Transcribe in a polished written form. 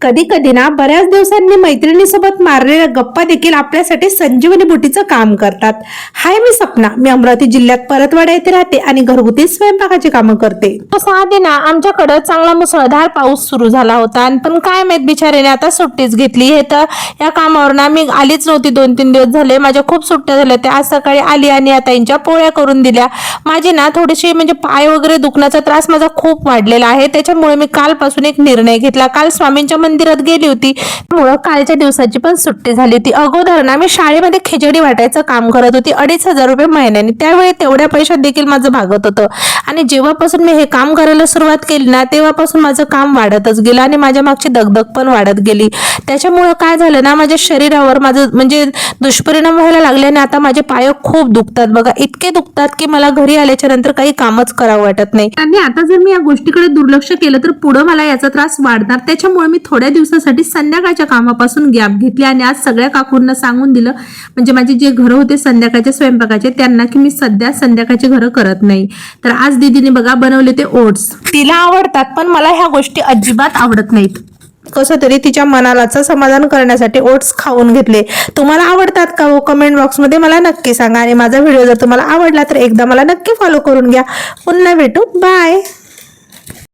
कधी कधी ना बऱ्याच दिवसांनी मैत्रिणीसोबत मारलेल्या गप्पा देखील आपल्यासाठी संजीवनी बुटीचं काम करतात. हाय, मी सपना. मी अमरावती जिल्ह्यात परतवाडा येथे राहते आणि घरगुती स्वयंपाकाची कामं करते. आधी ना आमच्याकडे चांगला मुसळधार पाऊस सुरू झाला होता, पण काय माहित बिचारीने आता सुट्टीच घेतली. हे तर या कामावर ना मी आलीच नव्हती. 2-3 दिवस झाले माझ्या खूप सुट्ट्या झाल्या. त्या आज सकाळी आली आणि आता यांच्या पोळ्या करून दिल्या. माझी ना थोडीशी म्हणजे पाय वगैरे दुखण्याचा त्रास माझा खूप वाढलेला आहे. त्याच्यामुळे मी कालपासून एक निर्णय घेतला. काल स्वामींच्या मंदिरात गेली होती, त्यामुळे कालच्या दिवसाची पण सुट्टी झाली होती. अगोदर ना मी शाळेमध्ये खिचडी वाटायचं काम करत होती 2,500 रुपये महिन्याने. त्यावेळी तेवढ्या पैशात देखील माझं भागत होतं आणि जेव्हापासून मी हे काम करायला सुरुवात केली ना तेव्हापासून माझं काम वाढतच गेलं आणि माझ्या मागची दगदग पण वाढत गेली. त्याच्यामुळे काय झालं ना, माझ्या शरीरावर माझं म्हणजे दुष्परिणाम व्हायला लागले आणि आता माझे पाय खूप दुखतात. बघा, इतके दुखतात की मला घरी आल्याच्या नंतर काही कामच करावं वाटत नाही. आणि आता जर मी या गोष्टीकडे दुर्लक्ष केलं तर पुढे मला याचा त्रास वाढणार. त्याच्यामुळे मी थोड्या दिवसासाठी संध्याकाळच्या कामापासून गॅप घेतली आणि आज सगळ्या काकूंना सांगून दिलं, म्हणजे माझे जे घर होते संध्याकाळच्या स्वयंपाकाचे त्यांना, की मी सध्या संध्याकाळची घरं करत नाही. तर आज दीदीने बघा बनवले ते ओट्स. तिला आवडतात पण मला ह्या गोष्टी अजिबात आवडत नाहीत. कसं तरी तिच्या मनालाचं समाधान करण्यासाठी ओट्स खाऊन घेतले. तुम्हाला आवडतात का हो? कमेंट बॉक्समध्ये मला नक्की सांगा आणि माझा व्हिडिओ जर तुम्हाला आवडला तर एकदा मला नक्की फॉलो करून घ्या. पुन्हा भेटू. बाय.